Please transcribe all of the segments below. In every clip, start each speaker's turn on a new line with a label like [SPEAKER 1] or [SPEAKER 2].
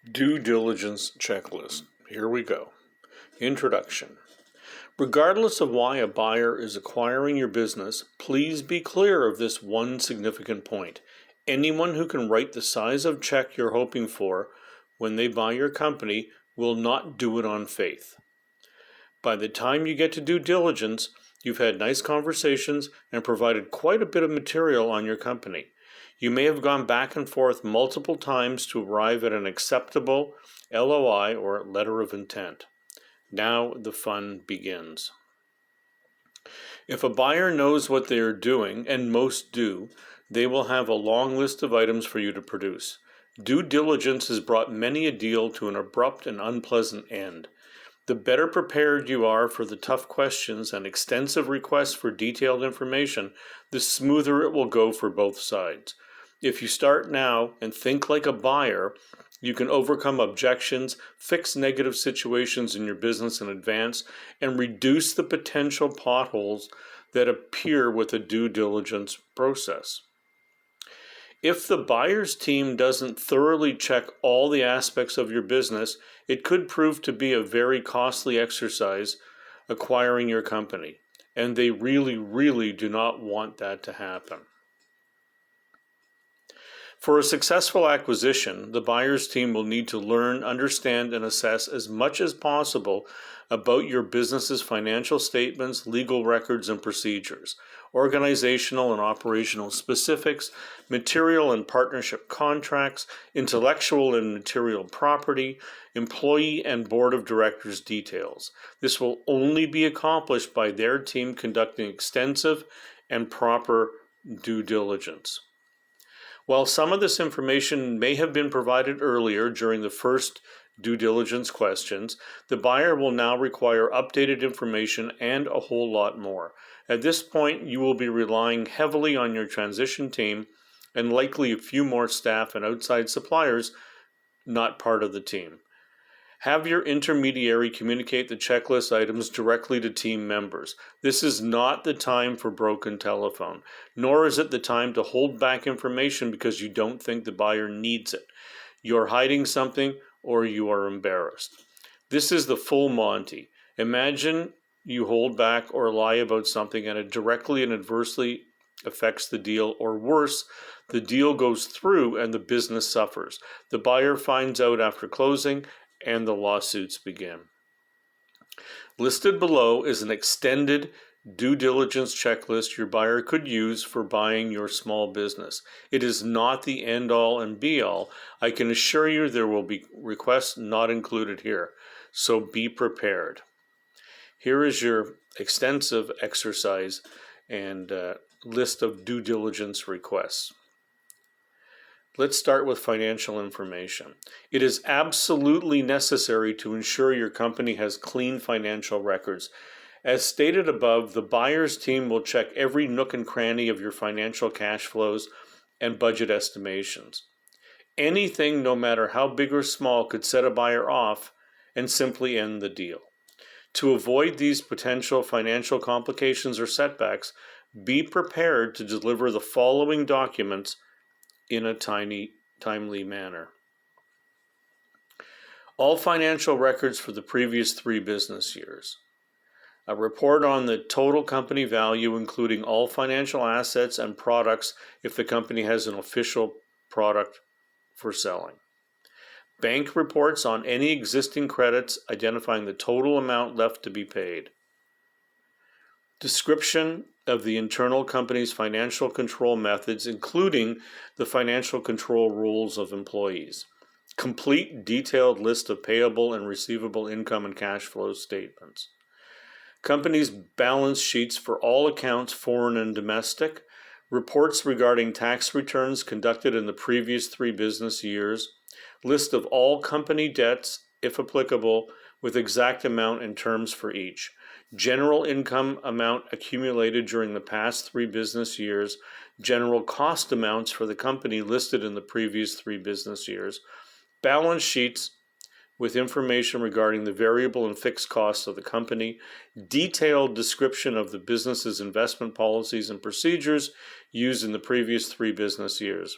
[SPEAKER 1] Due Diligence Checklist. Here we go. Introduction. Regardless of why a buyer is acquiring your business, please be clear of this one significant point. Anyone who can write the size of check you're hoping for when they buy your company will not do it on faith. By the time you get to due diligence, you've had nice conversations and provided quite a bit of material on your company. You may have gone back and forth multiple times to arrive at an acceptable LOI or letter of intent. Now the fun begins. If a buyer knows what they are doing, and most do, they will have a long list of items for you to produce. Due diligence has brought many a deal to an abrupt and unpleasant end. The better prepared you are for the tough questions and extensive requests for detailed information, the smoother it will go for both sides. If you start now and think like a buyer, you can overcome objections, fix negative situations in your business in advance, and reduce the potential potholes that appear with a due diligence process. If the buyer's team doesn't thoroughly check all the aspects of your business, it could prove to be a very costly exercise acquiring your company, and they really do not want that to happen. For a successful acquisition, the buyer's team will need to learn, understand, and assess as much as possible about your business's financial statements, legal records, and procedures, organizational and operational specifics, material and partnership contracts, intellectual and material property, employee and board of directors details. This will only be accomplished by their team conducting extensive and proper due diligence. While some of this information may have been provided earlier during the first due diligence questions, the buyer will now require updated information and a whole lot more. At this point, you will be relying heavily on your transition team and likely a few more staff and outside suppliers not part of the team. Have your intermediary communicate the checklist items directly to team members. This is not the time for broken telephone, nor is it the time to hold back information because you don't think the buyer needs it. You're hiding something or you are embarrassed. This is the full Monty. Imagine you hold back or lie about something and it directly and adversely affects the deal, or worse, the deal goes through and the business suffers. The buyer finds out after closing and the lawsuits begin. Listed below is an extended due diligence checklist your buyer could use for buying your small business. It is not the end-all and be-all. I can assure you there will be requests not included here, so be prepared. Here is your extensive exercise and list of due diligence requests. Let's start with financial information. It is absolutely necessary to ensure your company has clean financial records. As stated above, the buyer's team will check every nook and cranny of your financial cash flows and budget estimations. Anything, no matter how big or small, could set a buyer off and simply end the deal. To avoid these potential financial complications or setbacks, be prepared to deliver the following documents in a timely manner. All financial records for the previous 3 business years. A report on the total company value, including all financial assets and products if the company has an official product for selling. Bank reports on any existing credits, identifying the total amount left to be paid. Description of the internal company's financial control methods, including the financial control rules of employees. Complete detailed list of payable and receivable income and cash flow statements. Company's balance sheets for all accounts, foreign and domestic. Reports regarding tax returns conducted in the previous 3 business years. List of all company debts, if applicable, with exact amount and terms for each. General income amount accumulated during the past 3 business years, general cost amounts for the company listed in the previous 3 business years, balance sheets with information regarding the variable and fixed costs of the company, detailed description of the business's investment policies and procedures used in the previous 3 business years.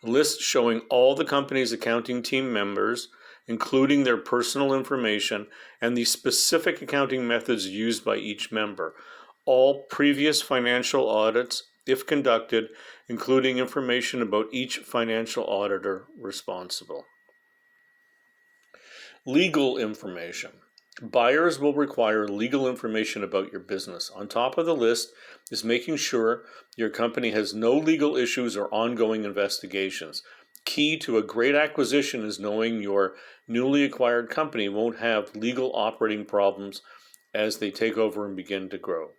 [SPEAKER 1] A list showing all the company's accounting team members, including their personal information and the specific accounting methods used by each member. All previous financial audits, if conducted, including information about each financial auditor responsible. Legal information. Buyers will require legal information about your business. On top of the list is making sure your company has no legal issues or ongoing investigations. Key to a great acquisition is knowing your newly acquired company won't have legal operating problems as they take over and begin to grow.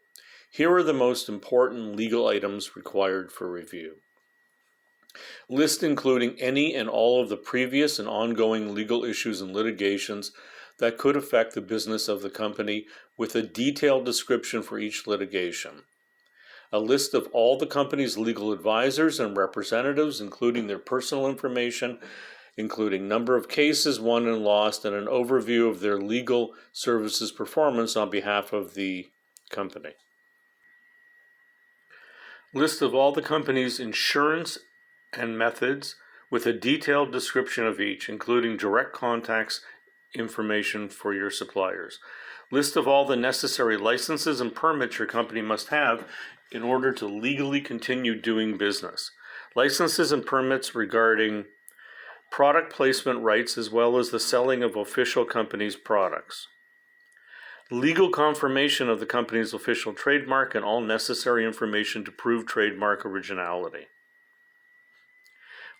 [SPEAKER 1] Here are the most important legal items required for review. List including any and all of the previous and ongoing legal issues and litigations that could affect the business of the company with a detailed description for each litigation. A list of all the company's legal advisors and representatives, including their personal information, including number of cases won and lost, and an overview of their legal services performance on behalf of the company. List of all the company's insurance and methods with a detailed description of each, including direct contacts information for your suppliers. List of all the necessary licenses and permits your company must have in order to legally continue doing business. Licenses and permits regarding product placement rights as well as the selling of official company's products. Legal confirmation of the company's official trademark and all necessary information to prove trademark originality.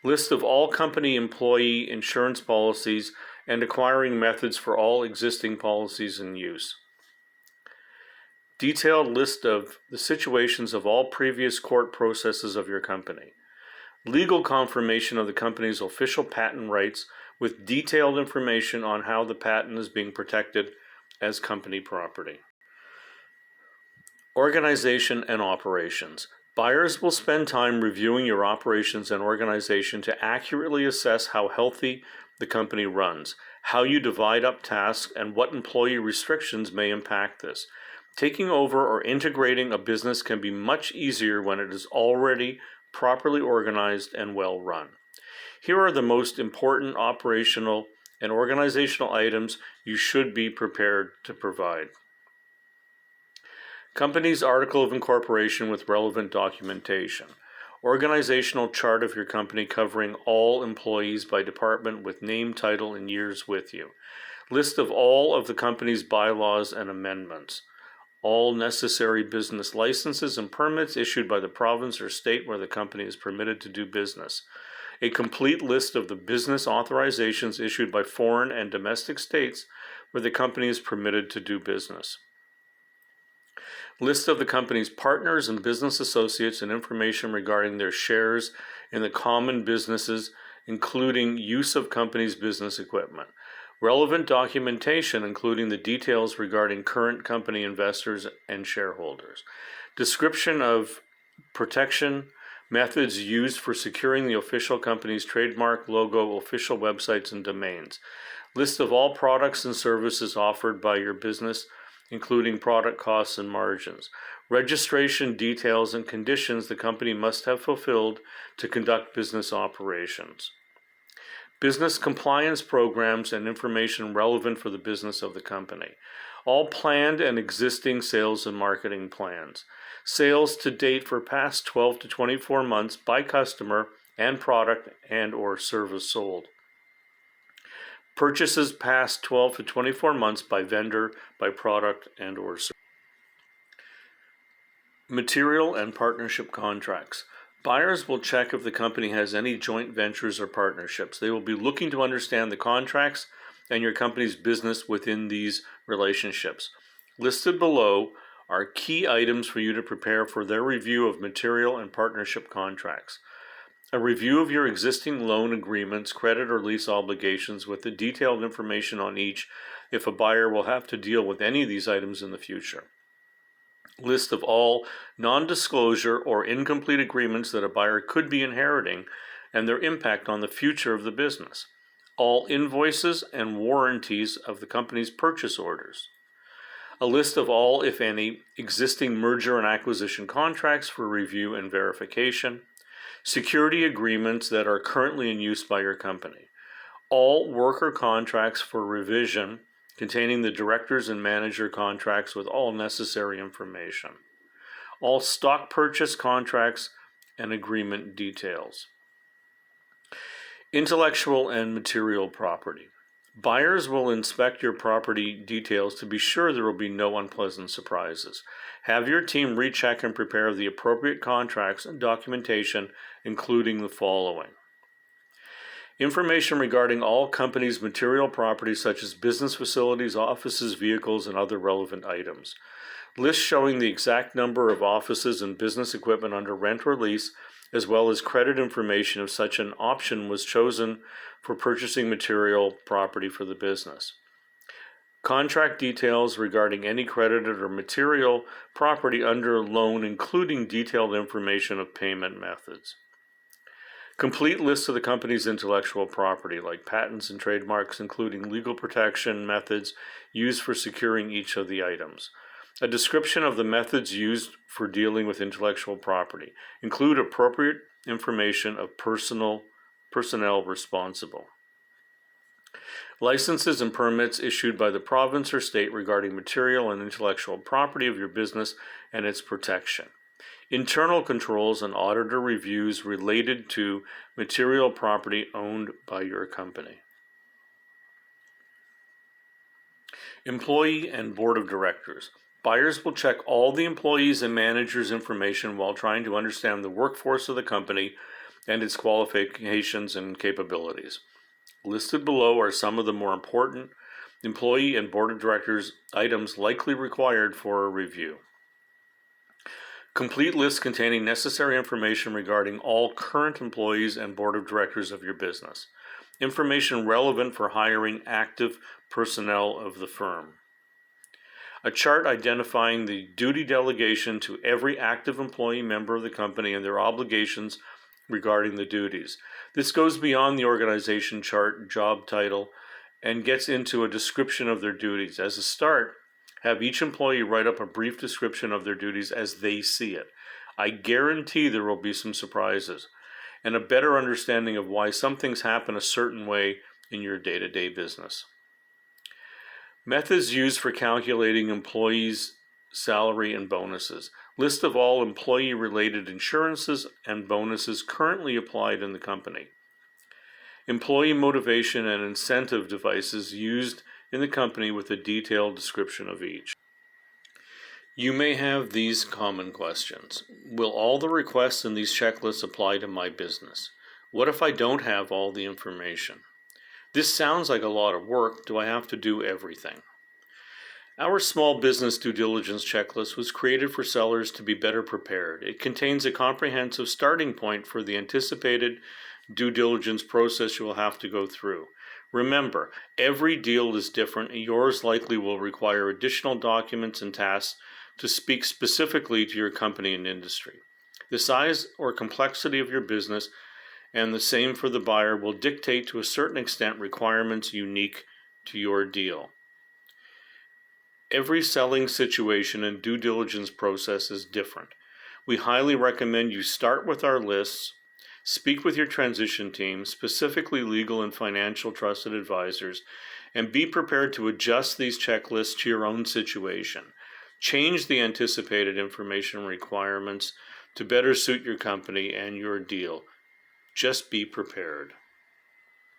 [SPEAKER 1] List of all company employee insurance policies and acquiring methods for all existing policies in use. Detailed list of the situations of all previous court processes of your company. Legal confirmation of the company's official patent rights with detailed information on how the patent is being protected as company property. Organization and operations. Buyers will spend time reviewing your operations and organization to accurately assess how healthy the company runs, how you divide up tasks, and what employee restrictions may impact this. Taking over or integrating a business can be much easier when it is already properly organized and well run. Here are the most important operational and organizational items you should be prepared to provide. Company's article of incorporation with relevant documentation. Organizational chart of your company covering all employees by department with name, title, and years with you. List of all of the company's bylaws and amendments. All necessary business licenses and permits issued by the province or state where the company is permitted to do business. A complete list of the business authorizations issued by foreign and domestic states where the company is permitted to do business. List of the company's partners and business associates and information regarding their shares in the common businesses, including use of company's business equipment. Relevant documentation, including the details regarding current company investors and shareholders. Description of protection methods used for securing the official company's trademark, logo, official websites, and domains. List of all products and services offered by your business, including product costs and margins. Registration details and conditions the company must have fulfilled to conduct business operations. Business compliance programs and information relevant for the business of the company. All planned and existing sales and marketing plans. Sales to date for past 12 to 24 months by customer and product and or service sold. Purchases past 12 to 24 months by vendor, by product, and or service. Material and partnership contracts. Buyers will check if the company has any joint ventures or partnerships. They will be looking to understand the contracts and your company's business within these relationships. Listed below are key items for you to prepare for their review of material and partnership contracts. A review of your existing loan agreements, credit or lease obligations with the detailed information on each if a buyer will have to deal with any of these items in the future. List of all non-disclosure or incomplete agreements that a buyer could be inheriting and their impact on the future of the business. All invoices and warranties of the company's purchase orders. A list of all, if any, existing merger and acquisition contracts for review and verification. security agreements that are currently in use by your company, all worker contracts for revision containing the directors and manager contracts with all necessary information, all stock purchase contracts and agreement details. Intellectual and material property. Buyers will inspect your property details to be sure there will be no unpleasant surprises. Have your team recheck and prepare the appropriate contracts and documentation, including the following: information regarding all companies' material property, such as business facilities, offices, vehicles, and other relevant items. List showing the exact number of offices and business equipment under rent or lease, as well as credit information if such an option was chosen for purchasing material property for the business. Contract details regarding any credited or material property under a loan, including detailed information of payment methods. Complete list of the company's intellectual property, like patents and trademarks, including legal protection methods used for securing each of the items. A description of the methods used for dealing with intellectual property. Include appropriate information of personnel responsible. Licenses and permits issued by the province or state regarding material and intellectual property of your business and its protection. Internal controls and auditor reviews related to material property owned by your company. Employee and board of directors. Buyers will check all the employees' and managers' information while trying to understand the workforce of the company and its qualifications and capabilities. Listed below are some of the more important employee and board of directors items likely required for a review. Complete list containing necessary information regarding all current employees and board of directors of your business. Information relevant for hiring active personnel of the firm. A chart identifying the duty delegation to every active employee member of the company and their obligations regarding the duties. This goes beyond the organization chart, job title, and gets into a description of their duties. As a start, have each employee write up a brief description of their duties as they see it. I guarantee there will be some surprises and a better understanding of why some things happen a certain way in your day-to-day business. Methods used for calculating employees' salary and bonuses. List of all employee-related insurances and bonuses currently applied in the company. Employee motivation and incentive devices used in the company with a detailed description of each. You may have these common questions. Will all the requests in these checklists apply to my business? What if I don't have all the information? This sounds like a lot of work. Do I have to do everything? Our small business due diligence checklist was created for sellers to be better prepared. It contains a comprehensive starting point for the anticipated due diligence process you will have to go through. Remember, every deal is different, and yours likely will require additional documents and tasks to speak specifically to your company and industry. The size or complexity of your business, and the same for the buyer, will dictate to a certain extent requirements unique to your deal. Every selling situation and due diligence process is different. We highly recommend you start with our lists, speak with your transition team, specifically legal and financial trusted advisors, and be prepared to adjust these checklists to your own situation. Change the anticipated information requirements to better suit your company and your deal. Just be prepared.